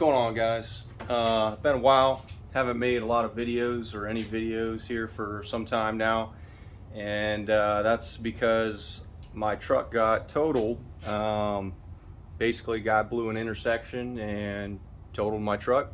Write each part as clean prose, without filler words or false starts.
going on, guys? Been a while. Haven't made a lot of videos or any videos here for some time now, and that's because my truck got totaled. Basically, guy blew an intersection and totaled my truck.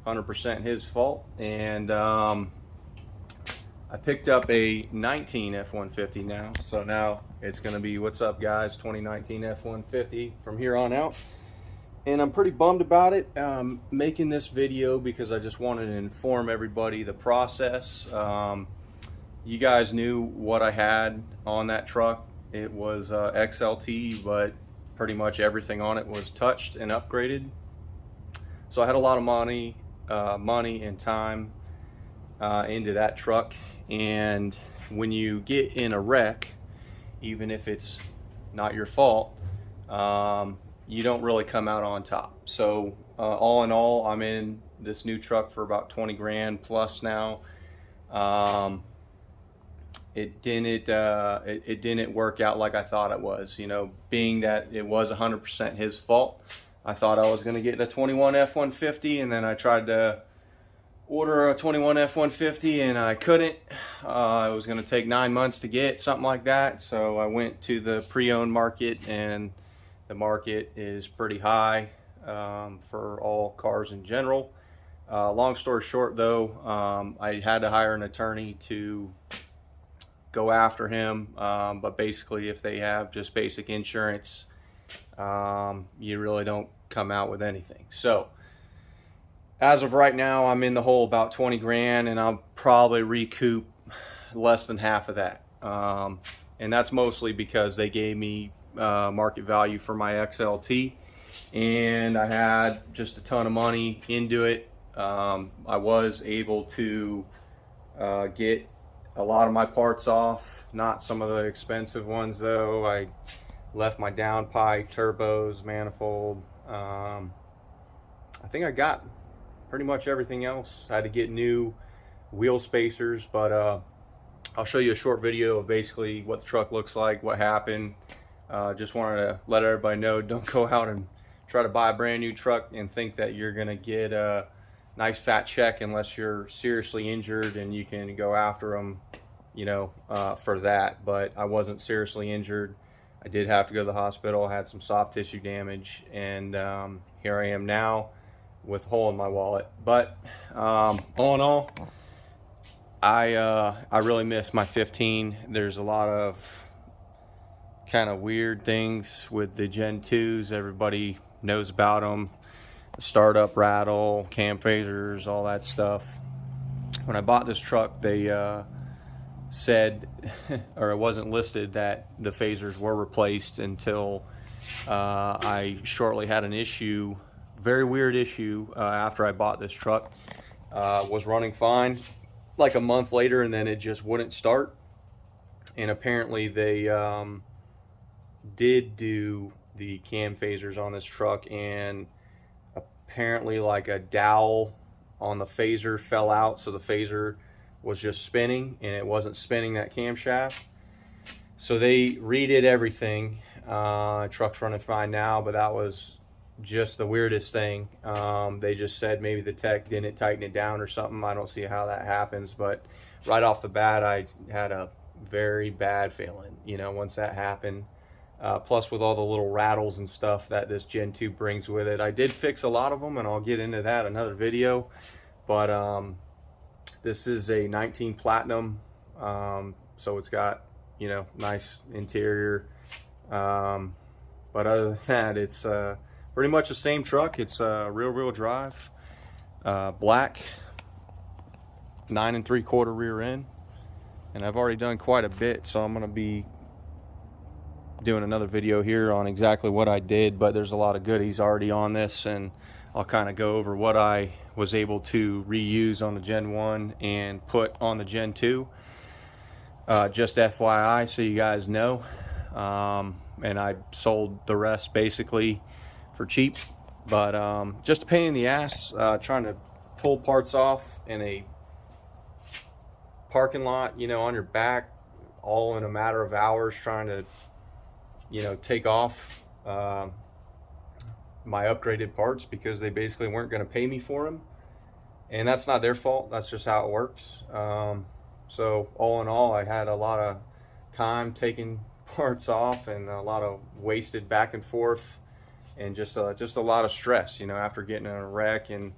100% his fault. And I picked up a 19 F150 now, so now it's going to be what's up, guys, 2019 F150 from here on out. And I'm pretty bummed about it. Making this video because I just wanted to inform everybody the process. You guys knew what I had on that truck. It was XLT, but pretty much everything on it was touched and upgraded. So I had a lot of money and time into that truck. And when you get in a wreck, even if it's not your fault, you don't really come out on top. So all in all, I'm in this new truck for about 20 grand plus now. It didn't work out like I thought it was. You know, being that it was 100% his fault, I thought I was going to get a 21 F150, and then I tried to order a 21 F150 and I couldn't. It was going to take 9 months to get, something like that. So I went to the pre-owned market, and the market is pretty high for all cars in general. Long story short, though, I had to hire an attorney to go after him. But basically, if they have just basic insurance, you really don't come out with anything. So as of right now, I'm in the hole about 20 grand, and I'll probably recoup less than half of that. And that's mostly because they gave me market value for my XLT, and I had just a ton of money into it. I was able to get a lot of my parts off, not some of the expensive ones though. I left my downpipe, turbos, manifold. I think I got pretty much everything else. I had to get new wheel spacers, but I'll show you a short video of basically what the truck looks like, what happened. Just wanted to let everybody know, don't go out and try to buy a brand new truck and think that you're gonna get a nice fat check unless you're seriously injured, and you can go after them, you know, for that. But I wasn't seriously injured. I did have to go to the hospital. I had some soft tissue damage, and here I am now with a hole in my wallet. But all in all, I really miss my 15. There's a lot of kind of weird things with the Gen 2s. Everybody knows about them. Startup rattle, cam phasers, all that stuff. When I bought this truck, they said, or it wasn't listed, that the phasers were replaced until I shortly had an issue, very weird issue, after I bought this truck. Was running fine like a month later, and then it just wouldn't start. And apparently they did do the cam phasers on this truck, and apparently like a dowel on the phaser fell out, so the phaser was just spinning and it wasn't spinning that camshaft. So they redid everything. Truck's running fine now, but that was just the weirdest thing. They just said maybe the tech didn't tighten it down or something. I don't see how that happens, but right off the bat I had a very bad feeling, you know, once that happened. Plus with all the little rattles and stuff that this Gen 2 brings with it. I did fix a lot of them, and I'll get into that in another video. But this is a 19 Platinum, so it's got, you know, nice interior. But other than that, it's pretty much the same truck. It's rear-wheel drive, black, 9 3/4 rear end. And I've already done quite a bit, so I'm going to be doing another video here on exactly what I did, but there's a lot of goodies already on this, and I'll kind of go over what I was able to reuse on the Gen 1 and put on the Gen 2. Just FYI, so you guys know. And I sold the rest basically for cheap, but just a pain in the ass trying to pull parts off in a parking lot, you know, on your back, all in a matter of hours, trying to, you know, take off my upgraded parts because they basically weren't going to pay me for them. And that's not their fault. That's just how it works. So all in all, I had a lot of time taking parts off and a lot of wasted back and forth, and just a lot of stress, you know, after getting in a wreck and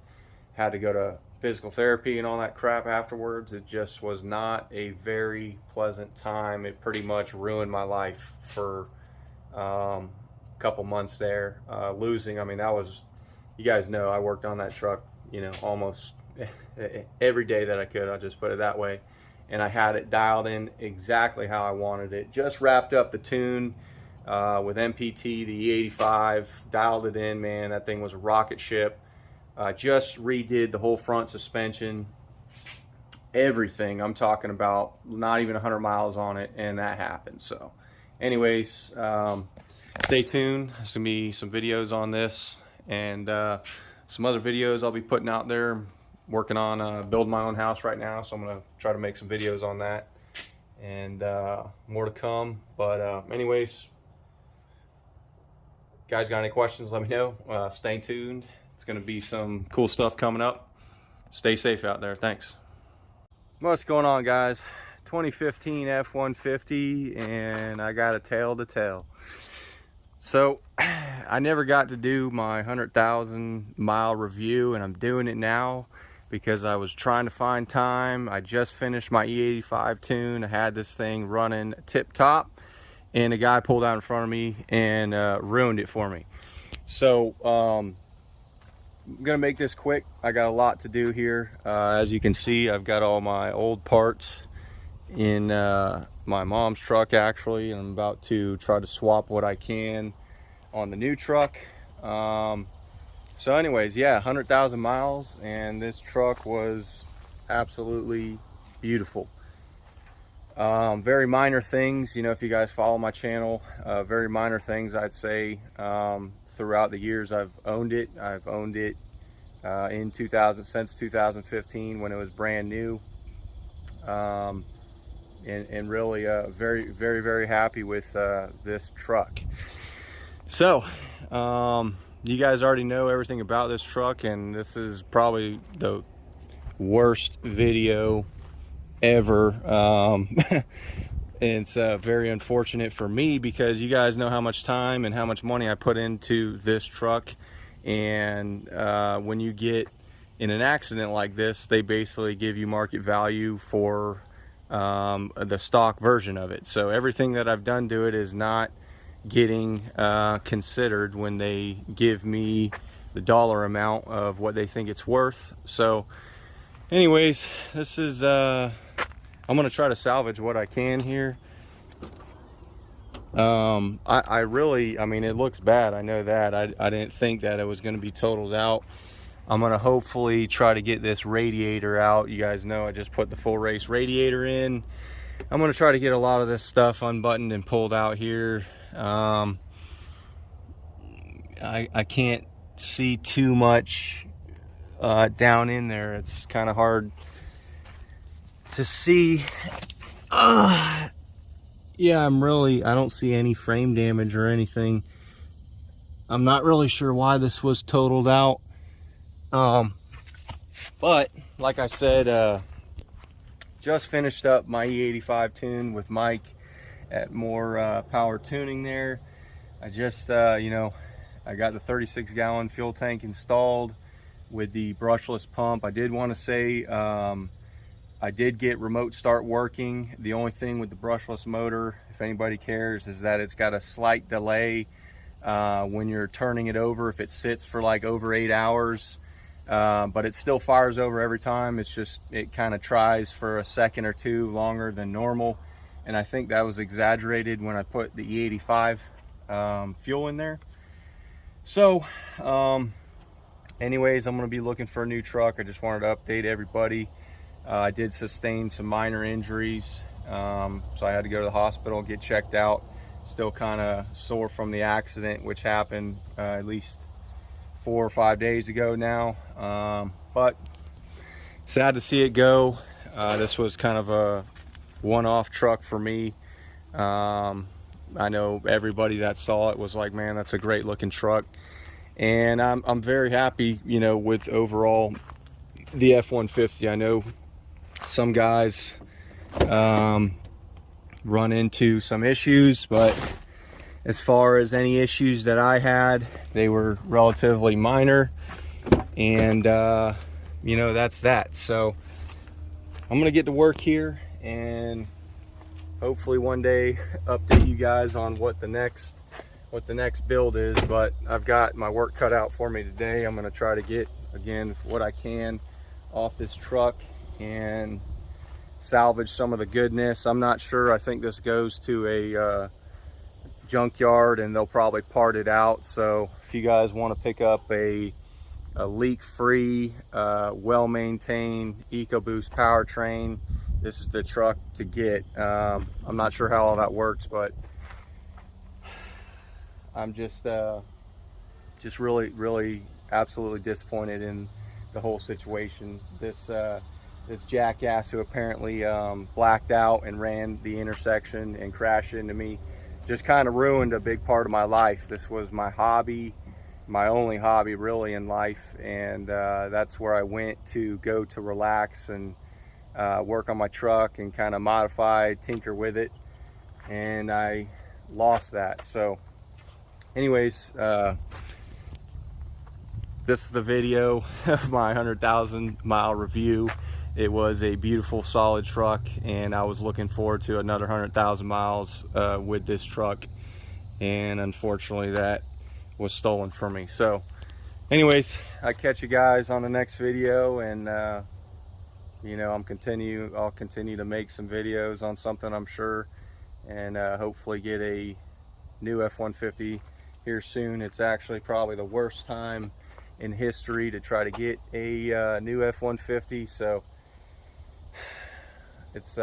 had to go to physical therapy and all that crap afterwards. It just was not a very pleasant time. It pretty much ruined my life for a couple months there. Losing, I mean, that was, you guys know, I worked on that truck, you know, almost every day that I could, I'll just put it that way. And I had it dialed in exactly how I wanted it. Just wrapped up the tune with MPT, the E85, dialed it in, man. That thing was a rocket ship. Just redid the whole front suspension, everything. I'm talking about not even 100 miles on it, and that happened. So anyways, stay tuned. There's gonna be some videos on this, and some other videos I'll be putting out there. Working on building my own house right now, so I'm gonna try to make some videos on that, and more to come. But anyways, guys, got any questions, let me know. Stay tuned. It's gonna be some cool stuff coming up. Stay safe out there. Thanks. What's going on, guys? 2015 F150, and I got a tale to tell. So I never got to do my 100,000 mile review, and I'm doing it now because I was trying to find time. I just finished my E85 tune. I had this thing running tip top, and a guy pulled out in front of me and ruined it for me. So I'm gonna make this quick. I got a lot to do here. As you can see, I've got all my old parts in my mom's truck actually, and I'm about to try to swap what I can on the new truck. So anyways, yeah, 100,000 miles, and this truck was absolutely beautiful. Very minor things, you know, if you guys follow my channel, very minor things, I'd say. Throughout the years I've owned it since 2015 when it was brand new, and really very happy with this truck. So you guys already know everything about this truck, and this is probably the worst video ever. It's very unfortunate for me because you guys know how much time and how much money I put into this truck, and when you get in an accident like this, they basically give you market value for the stock version of it. So everything that I've done to it is not getting considered when they give me the dollar amount of what they think it's worth. So anyways, this is I'm gonna try to salvage what I can here. I mean, it looks bad, I know that. I didn't think that it was going to be totaled out. I'm gonna hopefully try to get this radiator out. You guys know I just put the full race radiator in. I'm gonna try to get a lot of this stuff unbuttoned and pulled out here. I can't see too much down in there. It's kind of hard to see. Yeah, I don't see any frame damage or anything. I'm not really sure why this was totaled out. But like I said, just finished up my E85 tune with Mike at More Power Tuning there. I just you know, I got the 36-gallon fuel tank installed with the brushless pump. I did want to say I did get remote start working. The only thing with the brushless motor, if anybody cares, is that it's got a slight delay when you're turning it over, if it sits for like over 8 hours. But it still fires over every time. It's just, it kind of tries for a second or two longer than normal. And I think that was exaggerated when I put the E85 fuel in there. So anyways, I'm going to be looking for a new truck. I just wanted to update everybody. I did sustain some minor injuries, so I had to go to the hospital and get checked out. Still kind of sore from the accident, which happened at least 4 or 5 days ago now. But sad to see it go. This was kind of a one-off truck for me. I know everybody that saw it was like, man, that's a great looking truck. And I'm very happy, you know, with overall the F-150. I know some guys run into some issues, but as far as any issues that I had, they were relatively minor, and you know, that's that. So I'm gonna get to work here and hopefully one day update you guys on what the next build is. But I've got my work cut out for me today. I'm gonna try to get, again, what I can off this truck and salvage some of the goodness. I'm not sure. I think this goes to a junkyard and they'll probably part it out. So if you guys want to pick up a leak-free, well-maintained EcoBoost powertrain, this is the truck to get. I'm not sure how all that works, but I'm just really absolutely disappointed in the whole situation. This jackass who apparently blacked out and ran the intersection and crashed into me just kind of ruined a big part of my life. This was my hobby, my only hobby really in life, and that's where I went to go to relax and work on my truck and kind of modify, tinker with it, and I lost that. So anyways, this is the video of my 100,000 mile review. It was a beautiful, solid truck, and I was looking forward to another 100,000 miles with this truck, and unfortunately that was stolen from me. So anyways, I catch you guys on the next video, and you know, I'll continue to make some videos on something, I'm sure, and hopefully get a new F-150 here soon. It's actually probably the worst time in history to try to get a new F-150, so it's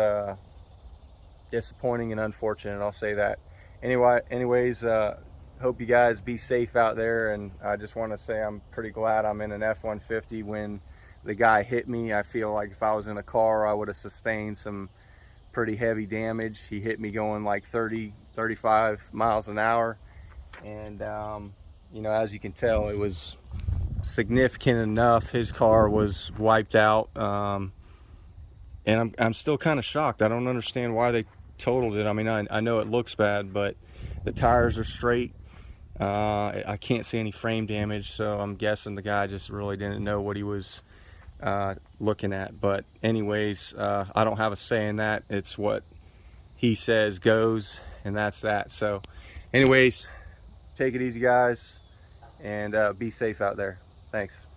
disappointing and unfortunate, I'll say that. Anyways, hope you guys be safe out there, and I just want to say I'm pretty glad I'm in an F-150. When the guy hit me, I feel like if I was in a car, I would have sustained some pretty heavy damage. He hit me going like 30-35 miles an hour, and you know, as you can tell, it was significant enough. His car was wiped out, and I'm still kind of shocked. I don't understand why they totaled it. I mean, I know it looks bad, but the tires are straight. I can't see any frame damage, so I'm guessing the guy just really didn't know what he was looking at. But anyways, I don't have a say in that. It's what he says goes, and that's that. So anyways, take it easy, guys, and be safe out there. Thanks.